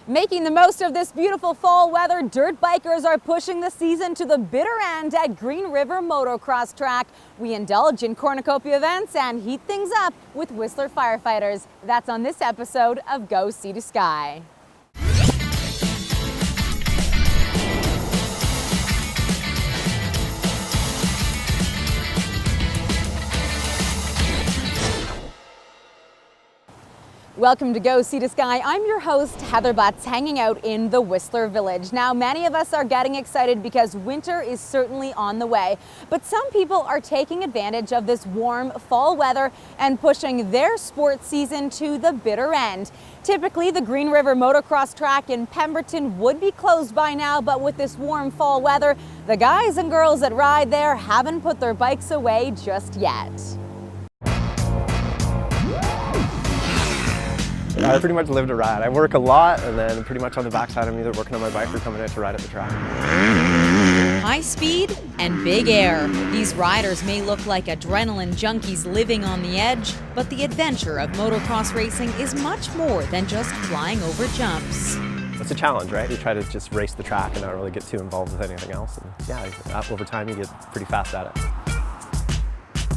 Making the most of this beautiful fall weather, dirt bikers are pushing the season to the bitter end at Green River Motocross Track. We indulge in Cornucopia events and heat things up with Whistler firefighters. That's on this episode of Go Sea to Sky. Welcome to Go Sea to Sky. I'm your host, Heather Butts, hanging out in the Whistler Village. Now, many of us are getting excited because winter is certainly on the way, but some people are taking advantage of this warm fall weather and pushing their sports season to the bitter end. Typically, the Green River Motocross Track in Pemberton would be closed by now, but with this warm fall weather, the guys and girls that ride there haven't put their bikes away just yet. I pretty much live to ride. I work a lot, and then pretty much on the backside I'm either working on my bike or coming out to ride at the track. High speed and big air. These riders may look like adrenaline junkies living on the edge, but the adventure of motocross racing is much more than just flying over jumps. It's a challenge, right? You try to just race the track and not really get too involved with anything else. And yeah, over time you get pretty fast at it.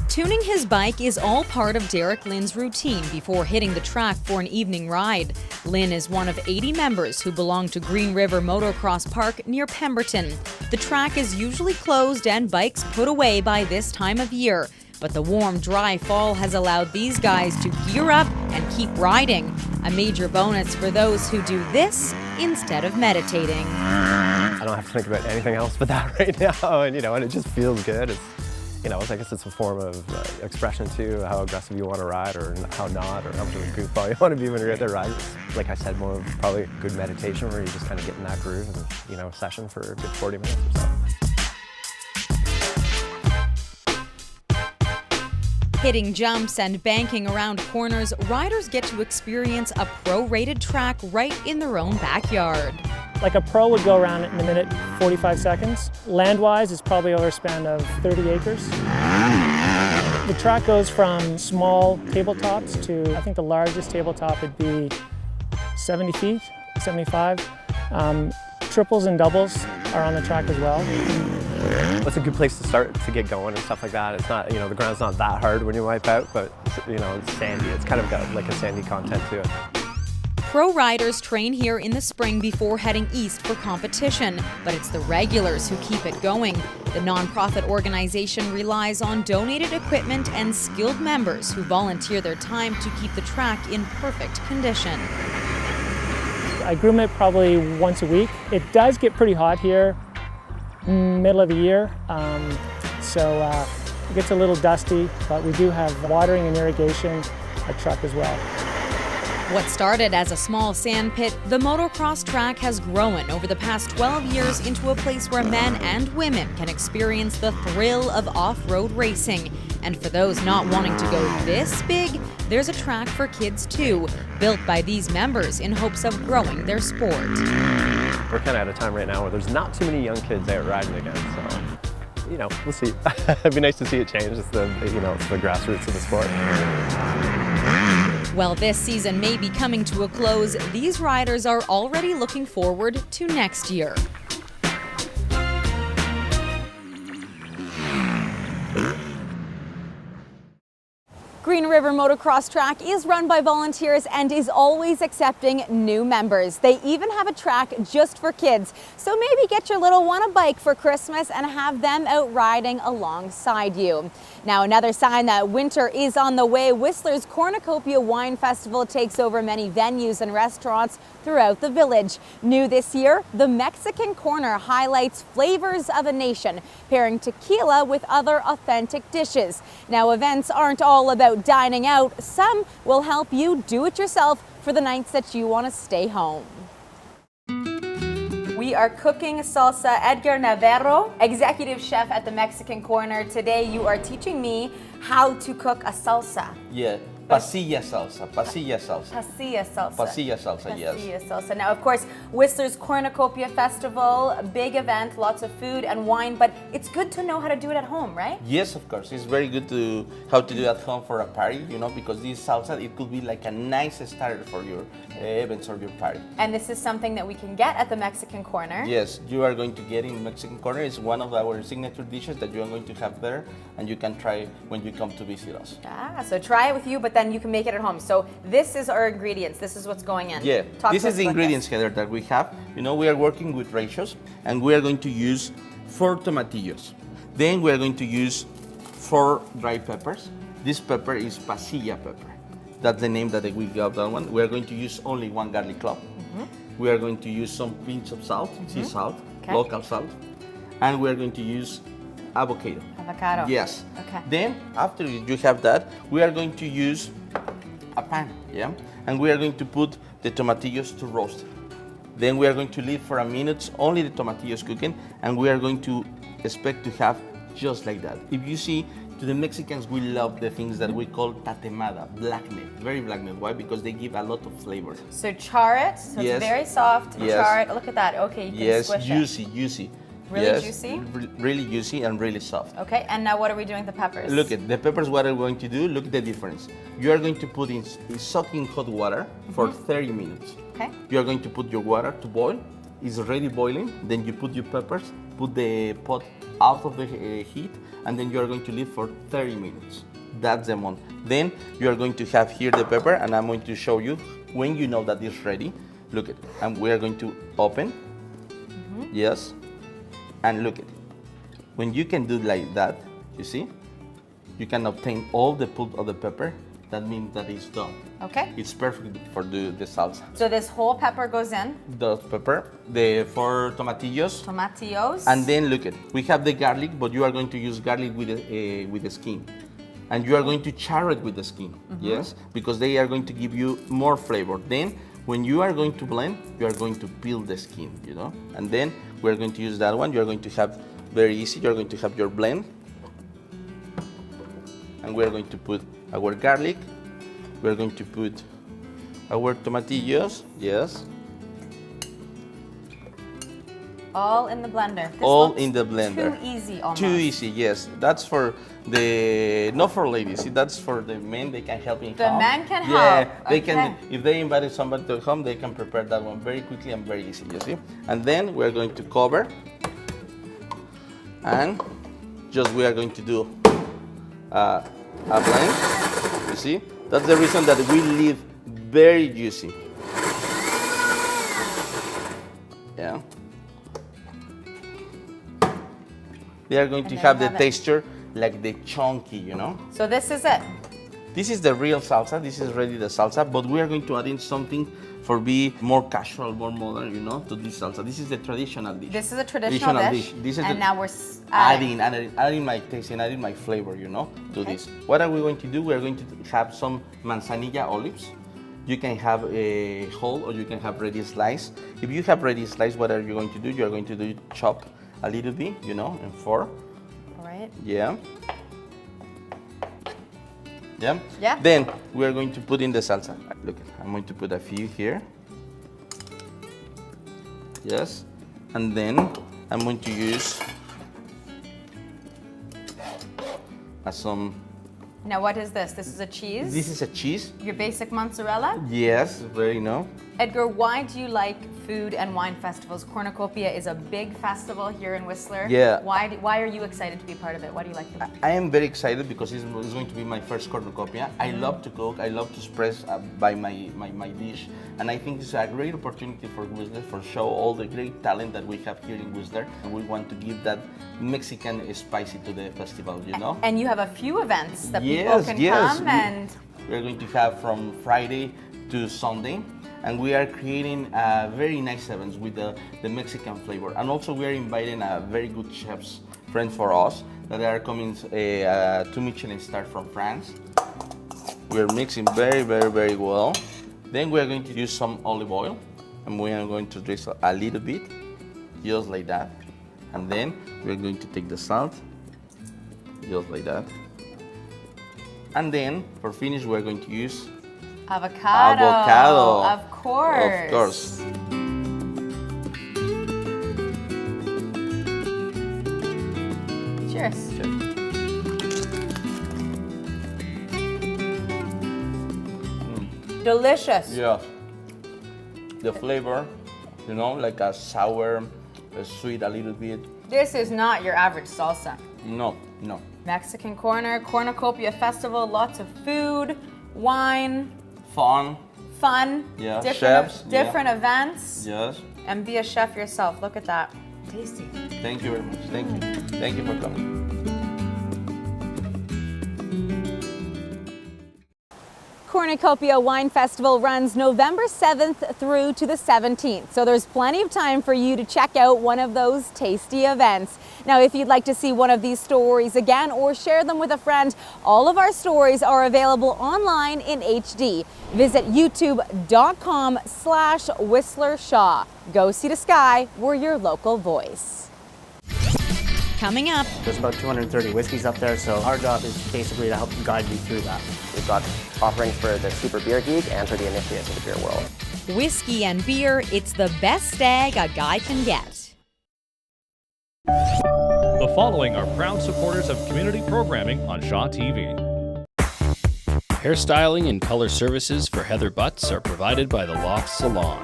Tuning his bike is all part of Derek Lynn's routine before hitting the track for an evening ride. Lynn is one of 80 members who belong to Green River Motocross Park near Pemberton. The track is usually closed and bikes put away by this time of year, but the warm, dry fall has allowed these guys to gear up and keep riding. A major bonus for those who do this instead of meditating. I don't have to think about anything else but that right now, and and it just feels good. I guess it's a form of expression too, how aggressive you want to ride or how not, or how much of a goofball you want to be when you're out there riding. It's, like I said, more of probably good meditation where you just kind of get in that groove and, a session for a good 40 minutes or so. Hitting jumps and banking around corners, riders get to experience a pro-rated track right in their own backyard. Like a pro would go around it in a minute, 45 seconds. Land-wise, it's probably over a span of 30 acres. The track goes from small tabletops to, I think the largest tabletop would be 70 feet, 75. Triples and doubles are on the track as well. It's a good place to start to get going and stuff like that. It's not, the ground's not that hard when you wipe out, but, it's sandy. It's kind of got like a sandy content to it. Pro riders train here in the spring before heading east for competition, but it's the regulars who keep it going. The nonprofit organization relies on donated equipment and skilled members who volunteer their time to keep the track in perfect condition. I groom it probably once a week. It does get pretty hot here, middle of the year, so it gets a little dusty, but we do have watering and irrigation at truck as well. What started as a small sand pit, the motocross track has grown over the past 12 years into a place where men and women can experience the thrill of off-road racing. And for those not wanting to go this big, there's a track for kids too, built by these members in hopes of growing their sport. We're kind of at a time right now where there's not too many young kids out riding again, so we'll see. It'd be nice to see it change. It's the grassroots of the sport. Well, this season may be coming to a close. These riders are already looking forward to next year. Green River Motocross Track is run by volunteers and is always accepting new members. They even have a track just for kids. So maybe get your little one a bike for Christmas and have them out riding alongside you. Now, another sign that winter is on the way, Whistler's Cornucopia Wine Festival takes over many venues and restaurants throughout the village. New this year, the Mexican Corner highlights flavors of a nation, pairing tequila with other authentic dishes. Now, events aren't all about dining out. Some will help you do it yourself for the nights that you want to stay home. We are cooking salsa. Edgar Navarro, executive chef at the Mexican Corner. Today you are teaching me how to cook a salsa. Yeah, Pasilla salsa, pasilla salsa. Pasilla salsa. Pasilla salsa, yes. Pasilla salsa. Now, of course, Whistler's Cornucopia Festival, a big event, lots of food and wine, but it's good to know how to do it at home, right? Yes, of course. It's very good to how to do at home for a party, you know, because this salsa, it could be like a nice starter for your events or your party. And this is something that we can get at the Mexican Corner. Yes, you are going to get in Mexican Corner. It's one of our signature dishes that you are going to have there, and you can try when you come to visit us. So try it with you, but then you can make it at home. So this is our ingredients. This is what's going in. Yeah, Talk this to is us the about ingredients, Heather, that we have. You know, we are working with ratios, and we are going to use 4 tomatillos. Then we are going to use 4 dry peppers. This pepper is pasilla pepper. That's the name that we got that one. We are going to use only 1 garlic clove. We are going to use some pinch of salt, sea salt, Okay. local salt, and we are going to use avocado. Avocado. Yes. Okay. Then after you have that, we are going to use a pan, yeah, and we are going to put the tomatillos to roast. Then we are going to leave for a minute only the tomatillos cooking, and we are going to expect to have just like that. If you see, to the Mexicans, we love the things that we call tatemada, blackness, very blackness. Why? Because they give a lot of flavor. So char it. So Yes. it's very soft. Yes. Char it. Look at that. Okay, you can Yes, squish juicy, it. juicy. Really Yes, juicy? really juicy and really soft. Okay, and now what are we doing with the peppers? Look at the peppers, what are we going to do? Look at the difference. You are going to put in soaking hot water for 30 minutes. Okay. You are going to put your water to boil. It's already boiling. Then you put your peppers, put the pot out of the heat, and then you are going to leave for 30 minutes. That's the amount. Then you are going to have here the pepper, and I'm going to show you when you know that it's ready. Look at, and we are going to open. Yes. And look at it. When you can do like that, you see, you can obtain all the pulp of the pepper. That means that it's done. Okay. It's perfect for the salsa. So this whole pepper goes in. The pepper, the 4 tomatillos, Tomatillos. and then look at, we have the garlic, but you are going to use garlic with the skin. And you are going to char it with the skin, yes? Because they are going to give you more flavor. Then, when you are going to blend, you are going to peel the skin, you know? And then, we're going to use that one. You're going to have, very easy, you're going to have your blend. And we're going to put our garlic. We're going to put our tomatillos, yes. All in the blender. This All looks in the blender. Too easy almost. Too easy, yes. That's for the, not for ladies, that's for the men, they can help in The home. men can Yeah, help, they okay. can, if they invited somebody to home, they can prepare that one very quickly and very easy, you see? And then we're going to cover, and just we are going to do a blend, you see? That's the reason that we leave very juicy. Yeah. They are going to there have you the have it. texture like the chunky, you know? So this is it. This is the real salsa. This is ready the salsa, but we are going to add in something for be more casual, more modern, you know, to this salsa. This is the traditional dish. This is a traditional dish. This is and the now we're adding my taste and adding my flavor, you know, to this. What are we going to do? We are going to have some manzanilla olives. You can have a whole or you can have ready slice. If you have ready slice, what are you going to do? You are going to do chop a little bit, you know, in 4. All right. Yeah. Yeah? Yeah. Then we are going to put in the salsa. Look, I'm going to put a few here. Yes. And then I'm going to use some. Now what is this? This is a cheese? This is a cheese. Your basic mozzarella? Yes, very no. Edgar, why do you like food and wine festivals? Cornucopia is a big festival here in Whistler. Yeah. Why are you excited to be part of it? Why do you like it? I am very excited because it's going to be my first cornucopia. I love to cook. I love to express by my dish, and I think it's a great opportunity for Whistler for show all the great talent that we have here in Whistler. And we want to give that Mexican spicy to the festival, you know. And you have a few events that people Yes, can yes. come and. We're going to have from Friday to Sunday, and we are creating very nice events with the Mexican flavor. And also we are inviting very good chefs, friends for us, that are coming 2 Michelin stars from France. We're mixing very, very, very well. Then we are going to use some olive oil, and we are going to drizzle a little bit, just like that. And then we're going to take the salt, just like that. And then, for finish, we're going to use Avocado. avocado. Of course. Of course. Cheers. Delicious. Yeah. The flavor, you know, like a sour, a sweet a little bit. This is not your average salsa. No, no. Mexican Corner, Cornucopia Festival, lots of food, wine, Fun. fun, Yeah, different, chefs, different events, Yes. and be a chef yourself. Look at that. Tasty. Thank you very much. Thank you. Thank you for coming. Cornucopia Wine Festival runs November 7th through to the 17th, so there's plenty of time for you to check out one of those tasty events. Now, if you'd like to see one of these stories again or share them with a friend, all of our stories are available online in HD. Visit youtube.com/Whistler Shaw. Go see the sky, we're your local voice. Coming up, There's about 230 whiskeys up there, so our job is basically to help guide you through that. We've got offerings for the super beer geek and for the initiates of the beer world. whiskey and beer, it's the best stag a guy can get. The following are proud supporters of community programming on Shaw TV. Hairstyling and color services for Heather Butts are provided by The Loft Salon.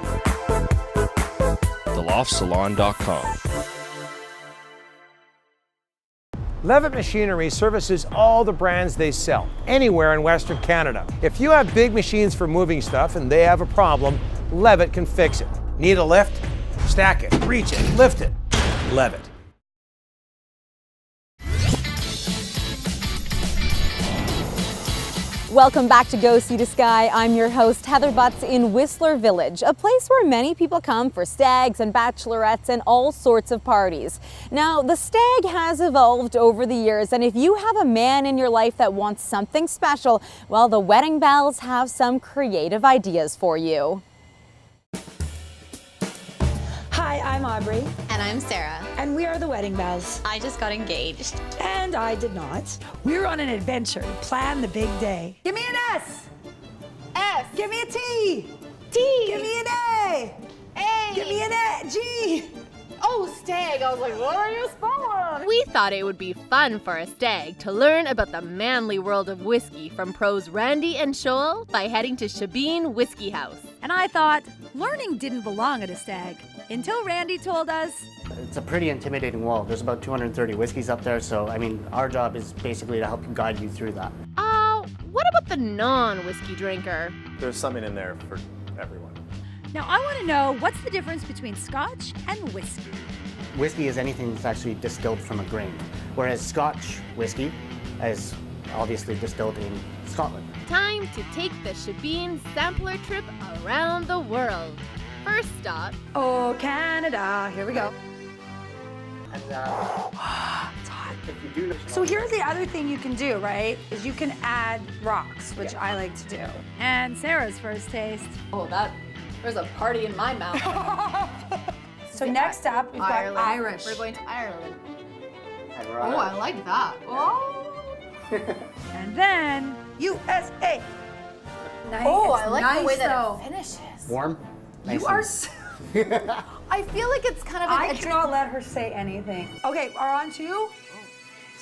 TheLoftSalon.com. Levitt Machinery services all the brands they sell, anywhere in Western Canada. If you have big machines for moving stuff and they have a problem, Levitt can fix it. Need a lift? Stack it, reach it, lift it. Levitt. Welcome back to Go See the Sky. I'm your host, Heather Butts, in Whistler Village, a place where many people come for stags and bachelorettes and all sorts of parties. Now, the stag has evolved over the years, and if you have a man in your life that wants something special, well, the Wedding Bells have some creative ideas for you. Hi, I'm Aubrey, And I'm Sarah. and we are the Wedding Bells. I just got engaged. And I did not. We're on an adventure to plan the big day. Give me an S. S. Give me a T. T. Give me an A. A. Give me an A. G. Oh, stag. I was like, what are you spelling? We thought it would be fun for a stag to learn about the manly world of whiskey from pros Randy and Shoal by heading to Shebeen Whiskey House. And I thought learning didn't belong at a stag until Randy told us. It's a pretty intimidating wall. There's about 230 whiskeys up there, so I mean, our job is basically to help guide you through that. What about the non-whiskey drinker? There's something in there for everyone. Now I want to know what's the difference between Scotch and whiskey. Whiskey is anything that's actually distilled from a grain, whereas Scotch whiskey is obviously distilled in Scotland. Time to take the Shebeen sampler trip around the world. First stop, Oh, Canada. Here we go. And It's hot. if you do, So here's the other thing you can do, right? Is you can add rocks, which I like to do. And Sarah's first taste. oh, there's a party in my mouth. So next up, we've got Irish. We're going to Ireland. and we're on our- like that. Oh. And then USA. Nice. Oh, It's I like nice, the way that though. it finishes. warm. You are. So I feel like it's kind of I a drink. cannot let her say anything. Okay, we're on to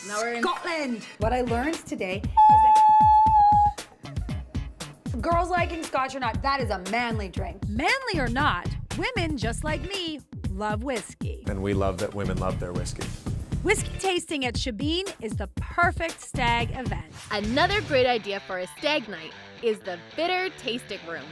Now we're in Scotland. What I learned today is that girls liking Scotch or not, that is a manly drink. Manly or not, women just like me love whiskey. And we love that women love their whiskey. Whiskey tasting at Shebeen is the perfect stag event. Another great idea for a stag night is the bitter tasting room,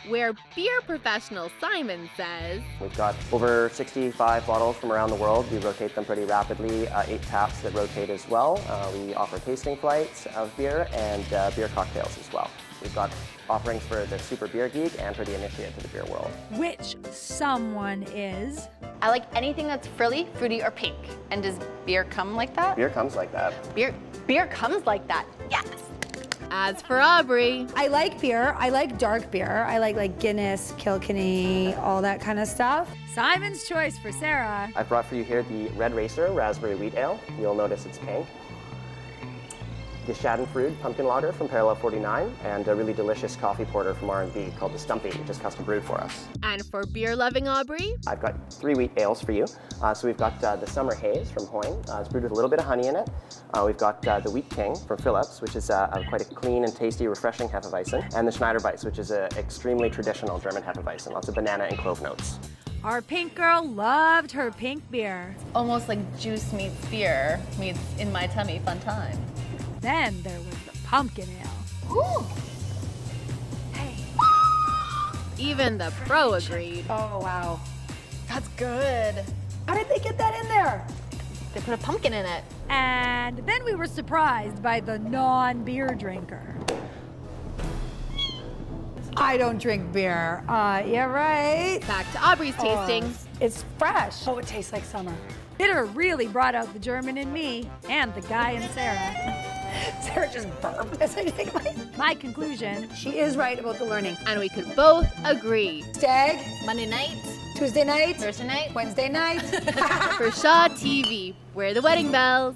where beer professional Simon says, We've got over 65 bottles from around the world. We rotate them pretty rapidly, 8 taps that rotate as well. We offer tasting flights of beer and beer cocktails as well. We've got offerings for the super beer geek and for the initiate to the beer world. Which someone is. I like anything that's frilly, fruity, or pink. And does beer come like that? Beer comes like that. Beer comes like that. Yes. As for Aubrey, I like beer. I like dark beer. I like Guinness, Kilkenny, all that kind of stuff. Simon's choice for Sarah. I've brought for you here the Red Racer Raspberry Wheat Ale. You'll notice it's pink. the Schadenfreude pumpkin lager from Parallel 49, and a really delicious coffee porter from R&B called the Stumpy, which is custom brewed for us. And for beer-loving Aubrey, I've got 3 wheat ales for you. So we've got the Summer Haze from Hoyne. It's brewed with a little bit of honey in it. We've got the Wheat King from Phillips, which is quite a clean and tasty, refreshing Hefeweizen, and the Schneider Weiss, which is an extremely traditional German Hefeweizen, lots of banana and clove notes. Our pink girl loved her pink beer. Almost like juice meets beer meets in my tummy fun time. Then there was the pumpkin ale. Ooh. Hey. even the pro agreed. Oh, wow. That's good. How did they get that in there? They put a pumpkin in it. And then we were surprised by the non-beer drinker. I don't drink beer. Yeah, right. Back to Aubrey's tasting. It's fresh. Oh, it tastes like summer. Bitter really brought out the German in me and the guy in Sarah. Sarah just burped as I take my conclusion. She is right about the learning. And we could both agree. Stag. Monday night. Tuesday night. Thursday night. Wednesday night. For Shaw TV, we're the wedding bells.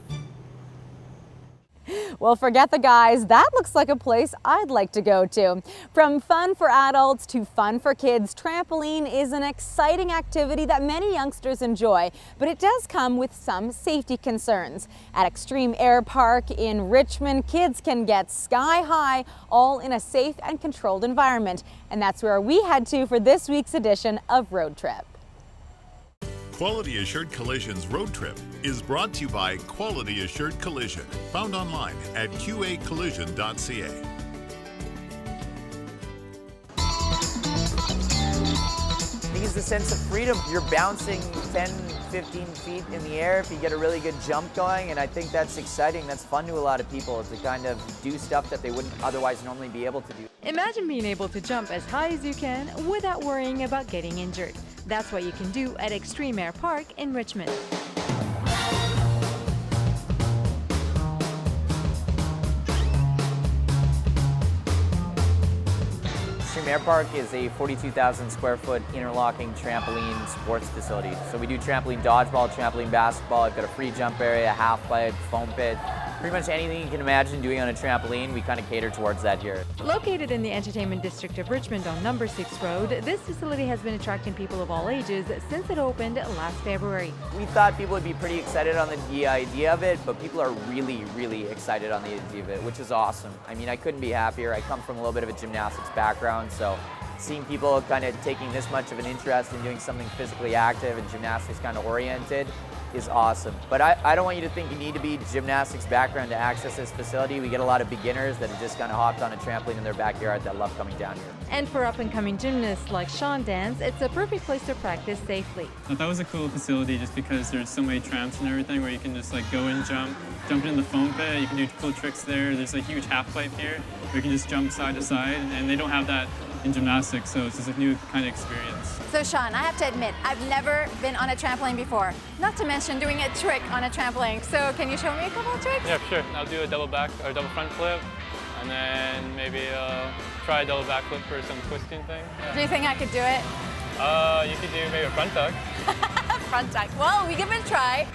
Well, forget the guys. That looks like a place I'd like to go to. From fun for adults to fun for kids, trampoline is an exciting activity that many youngsters enjoy, but it does come with some safety concerns. At Extreme Air Park in Richmond, kids can get sky high, all in a safe and controlled environment. And that's where we head to for this week's edition of Road Trip. Quality Assured Collision's Road Trip is brought to you by Quality Assured Collision, found online at qacollision.ca. I think it's the sense of freedom. You're bouncing 10, 15 feet in the air if you get a really good jump going, and I think that's exciting. That's fun to a lot of people to kind of do stuff that they wouldn't otherwise normally be able to do. Imagine being able to jump as high as you can without worrying about getting injured. That's what you can do at Extreme Air Park in Richmond. Extreme Air Park is a 42,000 square foot interlocking trampoline sports facility. So we do trampoline dodgeball, trampoline basketball. I've got a free jump area, half pipe, foam pit. Pretty much anything you can imagine doing on a trampoline, we kind of cater towards that here. Located in the entertainment district of Richmond on Number 6 Road, this facility has been attracting people of all ages since it opened last February. We thought people would be pretty excited on the idea of it, but people are really, really excited on the idea of it, which is awesome. I mean, I couldn't be happier. I come from a little bit of a gymnastics background, so seeing people kind of taking this much of an interest in doing something physically active and gymnastics kind of oriented is awesome. But I don't want you to think you need to be gymnastics background to access this facility. We get a lot of beginners that have just kind of hopped on a trampoline in their backyard that love coming down here. And for up-and-coming gymnasts like Sean Dance, it's a perfect place to practice safely. I thought that was a cool facility just because there's so many tramps and everything where you can just like go and jump in the foam pit. You can do cool tricks there. There's a huge half pipe here where you can just jump side to side, and they don't have that in gymnastics, so it's just a new kind of experience. So Sean, I have to admit, I've never been on a trampoline before, not to mention doing a trick on a trampoline. So can you show me a couple of tricks? Yeah, sure. I'll do a double back or double front flip, and then maybe try a double back flip for some twisting thing. Yeah. Do you think I could do it? You could do maybe a front tuck. Front tuck. Well, we give it a try.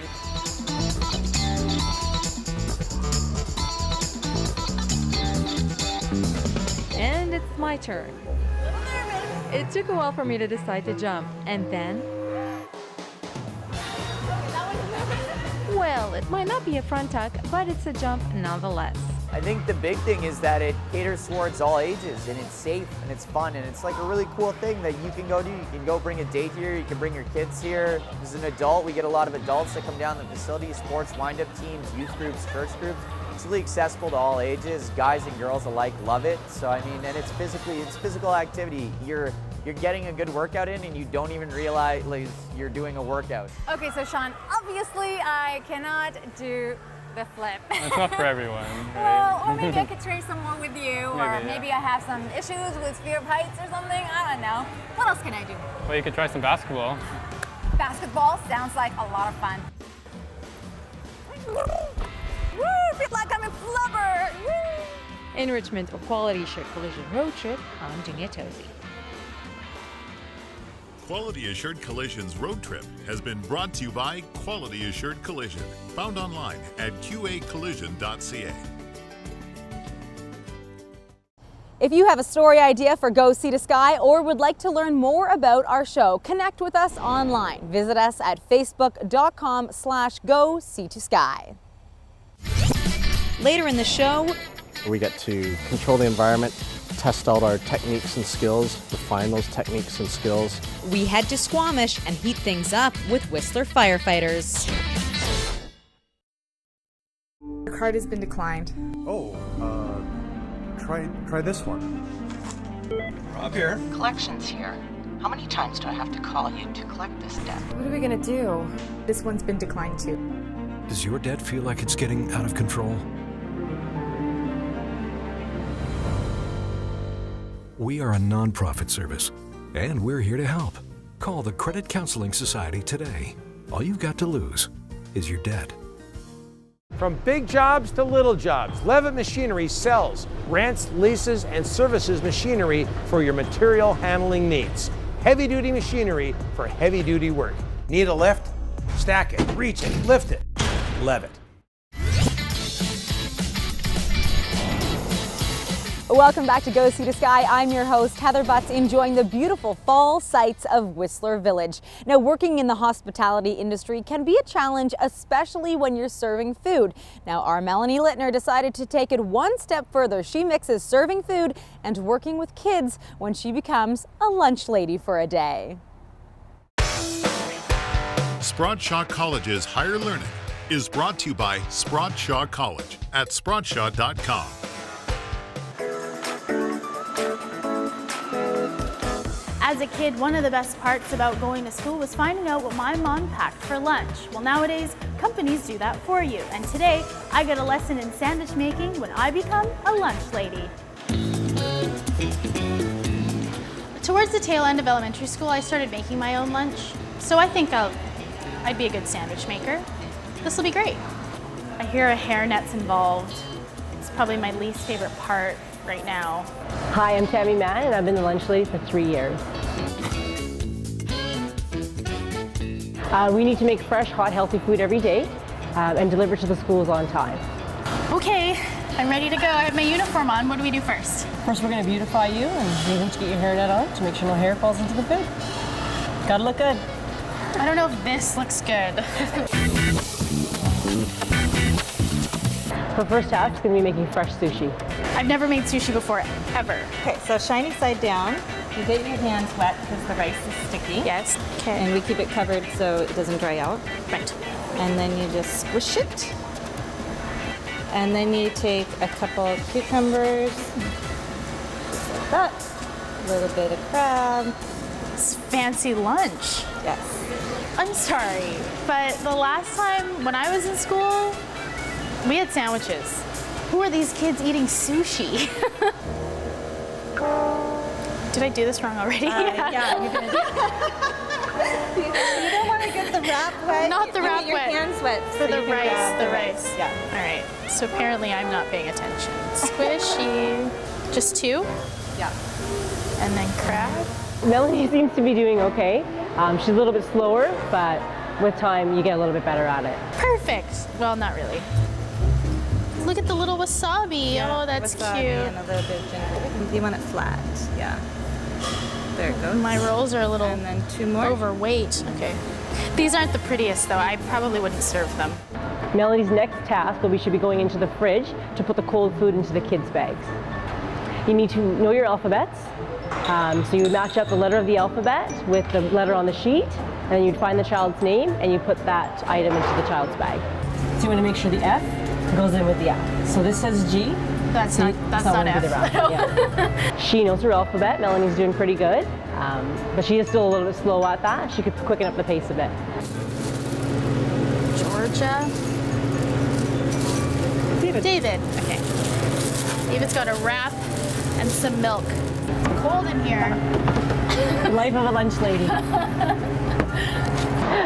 And it's my turn. It took a while for me to decide to jump, and then... Well, it might not be a front tuck, but it's a jump nonetheless. I think the big thing is that it caters towards all ages, and it's safe, and it's fun, and it's like a really cool thing that you can go do. You can go bring a date here, you can bring your kids here. As an adult, we get a lot of adults that come down to the facility, sports wind-up teams, youth groups, church groups. It's really accessible to all ages. Guys and girls alike love it. So I mean, and it's physical activity. You're getting a good workout in, and you don't even realize you're doing a workout. Okay, so Sean, obviously I cannot do the flip. It's not for everyone. Well, or maybe I could try some more with you, or Maybe, maybe I have some issues with fear of heights or something. I don't know. What else can I do? Well, you could try some basketball. Basketball sounds like a lot of fun. Woo! Feel like I'm in flubber. Woo! In Richmond, a Quality Assured Collision road trip, I'm Junior Tozy. Quality Assured Collision's Road Trip has been brought to you by Quality Assured Collision, found online at qacollision.ca. If you have a story idea for Go Sea to Sky or would like to learn more about our show, connect with us online. Visit us at facebook.com/Go Sea to Sky. Later in the show, we get to control the environment, test out our techniques and skills, refine those techniques and skills. we head to Squamish and heat things up with Whistler firefighters. Your card has been declined. Oh, try this one. Rob here. Collections here. How many times do I have to call you to collect this debt? What are we gonna do? This one's been declined too. Does your debt feel like it's getting out of control? We are a nonprofit service, and we're here to help. Call the Credit Counseling Society today. All you've got to lose is your debt. From big jobs to little jobs, Levitt Machinery sells, rents, leases, and services machinery for your material handling needs. Heavy-duty machinery for heavy-duty work. Need a lift? Stack it, reach it, lift it. Levitt. Welcome back to Go Sea to Sky. I'm your host, Heather Butts, enjoying the beautiful fall sights of Whistler Village. Now, working in the hospitality industry can be a challenge, especially when you're serving food. Now, our Melanie Littner decided to take it one step further. She mixes serving food and working with kids when she becomes a lunch lady for a day. Sprott Shaw College's Higher Learning is brought to you by Sprott Shaw College at sprottshaw.com. As a kid, one of the best parts about going to school was finding out what my mom packed for lunch. Well, nowadays, companies do that for you. And today, I get a lesson in sandwich making when I become a lunch lady. Towards the tail end of elementary school, I started making my own lunch. So I think I'd be a good sandwich maker. This will be great. I hear a hairnet's involved. It's probably my least favorite part right now. Hi, I'm Tammy Mann, and I've been the lunch lady for 3 years. We need to make fresh, hot, healthy food every day and deliver to the schools on time. Okay, I'm ready to go. I have my uniform on. What do we do first? First, we're going to beautify you, and you need to get your hairnet on to make sure no hair falls into the food. Gotta look good. I don't know if this looks good. For first task, it's going to be making fresh sushi. I've never made sushi before, ever. Okay, so shiny side down. You get your hands wet because the rice is sticky. Yes. Okay. And we keep it covered so it doesn't dry out. Right. And then you just squish it. And then you take a couple of cucumbers, just like that. A little bit of crab. It's fancy lunch. Yes. I'm sorry, but the last time when I was in school, we had sandwiches. Who are these kids eating sushi? Did I do this wrong already? Yeah, you did. You don't want to get the wrap wet. Not the wrap your wet. hands wet. For so the you can rice, grab the rice. Yeah. All right. So apparently I'm not paying attention. Squishy. Just two? Yeah. And then crab. Melanie seems to be doing okay. She's a little bit slower, but with time, you get a little bit better at it. Perfect. Well, not really. Look at the little wasabi. Yeah, Oh, that's wasabi cute. and a little bit of ginger. You want it flat. Yeah. There it goes. My rolls are a little and then two more. overweight. Okay. These aren't the prettiest, though. I probably wouldn't serve them. Melanie's next task will be should be going into the fridge to put the cold food into the kids' bags. You need to know your alphabets. So you would match up the letter of the alphabet with the letter on the sheet, and then you'd find the child's name and you put that item into the child's bag. So you want to make sure the F goes in with the F. So this says G. That's so not F. Yeah. She knows her alphabet. Melanie's doing pretty good, but she is still a little bit slow at that. She could quicken up the pace a bit. Georgia. David. Okay. David's got a wrap and some milk. It's cold in here. Life of a lunch lady.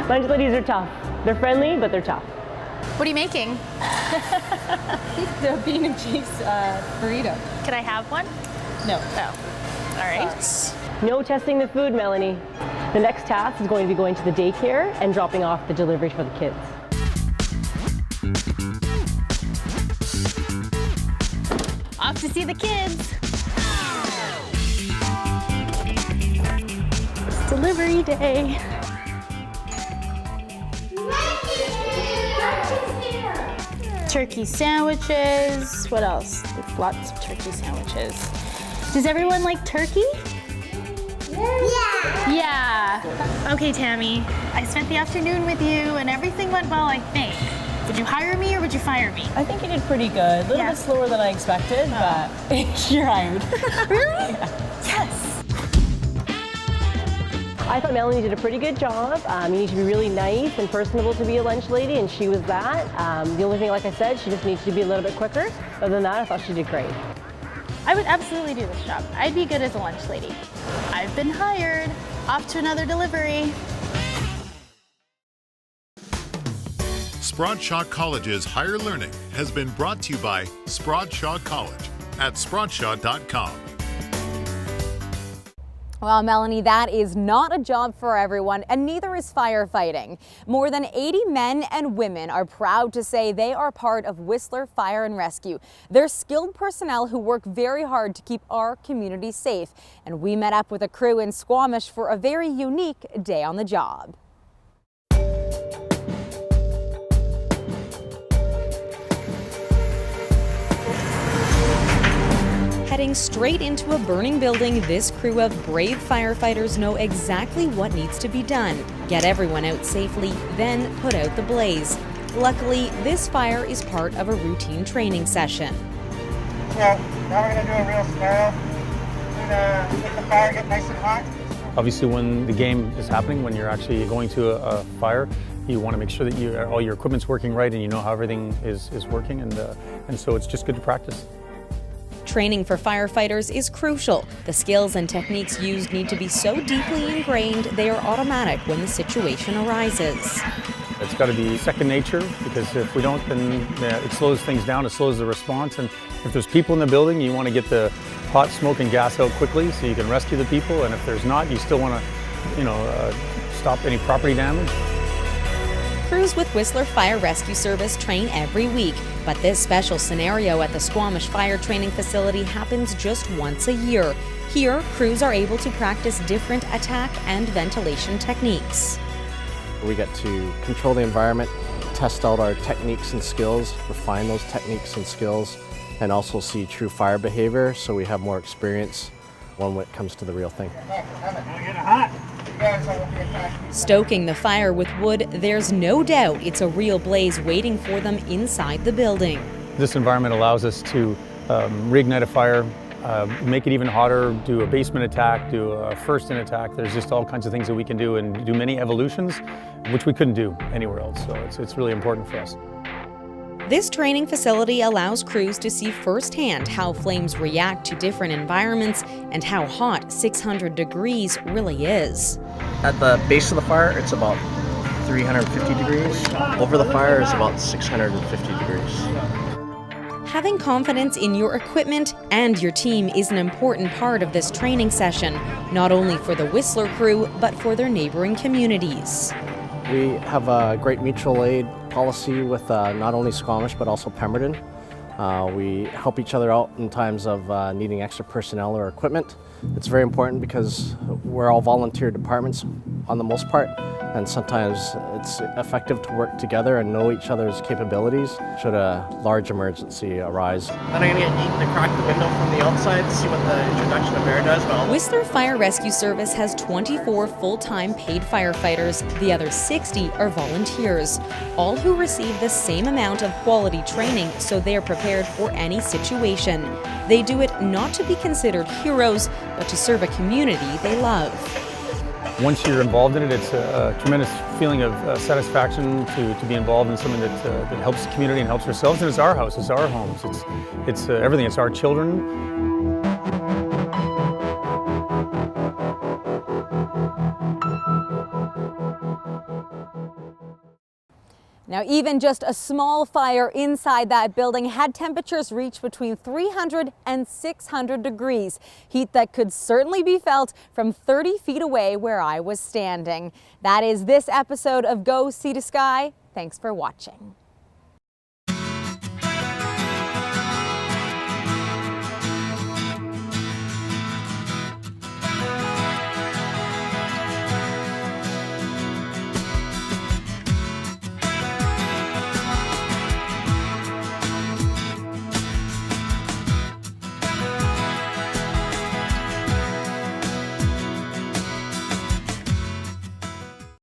Lunch ladies are tough. They're friendly, but they're tough. What are you making? The bean and cheese burrito. Can I have one? No. Oh. All right. No testing the food, Melanie. The next task is going to be going to the daycare and dropping off the delivery for the kids. Off to see the kids. delivery day. Turkey sandwiches. What else? There's lots of turkey sandwiches. Does everyone like turkey? Yeah. Okay, Tammy. I spent the afternoon with you and everything went well, I think. Would you hire me or would you fire me? I think you did pretty good. A little bit slower than I expected, but you're hired. Really? Yes. I thought Melanie did a pretty good job. You need to be really nice and personable to be a lunch lady, and she was that. The only thing, like I said, she just needs to be a little bit quicker. Other than that, I thought she did great. I would absolutely do this job. I'd be good as a lunch lady. I've been hired. Off to another delivery. Spradshaw College's Higher Learning has been brought to you by Spradshaw College at spradshaw.com. Well, Melanie, that is not a job for everyone, and neither is firefighting. More than 80 men and women are proud to say they are part of Whistler Fire and Rescue. They're skilled personnel who work very hard to keep our community safe. And we met up with a crew in Squamish for a very unique day on the job. Heading straight into a burning building, this crew of brave firefighters know exactly what needs to be done. Get everyone out safely, then put out the blaze. Luckily, this fire is part of a routine training session. So now we're going to do a real scenario. We're going to make the fire get nice and hot. Obviously, when the game is happening, when you're actually going to a fire, you want to make sure that all your equipment's working right and you know how everything is working, and so it's just good to practice. Training for firefighters is crucial. The skills and techniques used need to be so deeply ingrained they are automatic when the situation arises. It's got to be second nature, because if we don't, then it slows things down, it slows the response. And if there's people in the building, you want to get the hot smoke and gas out quickly so you can rescue the people. And if there's not, you still want to, stop any property damage. Crews with Whistler Fire Rescue Service train every week, but this special scenario at the Squamish Fire Training Facility happens just once a year. Here, crews are able to practice different attack and ventilation techniques. We get to control the environment, test out our techniques and skills, refine those techniques and skills, and also see true fire behavior, so we have more experience when it comes to the real thing. Stoking the fire with wood, there's no doubt it's a real blaze waiting for them inside the building. This environment allows us to reignite a fire, make it even hotter, do a basement attack, do a first-in attack. There's just all kinds of things that we can do, and do many evolutions, which we couldn't do anywhere else. So it's really important for us. This training facility allows crews to see firsthand how flames react to different environments and how hot 600 degrees really is. At the base of the fire, it's about 350 degrees. Over the fire is about 650 degrees. Having confidence in your equipment and your team is an important part of this training session, not only for the Whistler crew, but for their neighboring communities. We have a great mutual aid policy with not only Squamish but also Pemberton. We help each other out in times of needing extra personnel or equipment. It's very important because we're all volunteer departments on the most part, and sometimes it's effective to work together and know each other's capabilities should a large emergency arise. Then I'm going to get Ethan to crack the window from the outside to see what the introduction of air does. Whistler Fire Rescue Service has 24 full-time paid firefighters. The other 60 are volunteers, all who receive the same amount of quality training so they're prepared for any situation. They do it not to be considered heroes, but to serve a community they love. Once you're involved in it, it's a tremendous feeling of satisfaction to be involved in something that helps the community and helps ourselves. And it's our house, it's our homes, it's everything. It's our children. Now, even just a small fire inside that building had temperatures reach between 300 and 600 degrees, heat that could certainly be felt from 30 feet away where I was standing. That is this episode of Go Sea to Sky. Thanks for watching.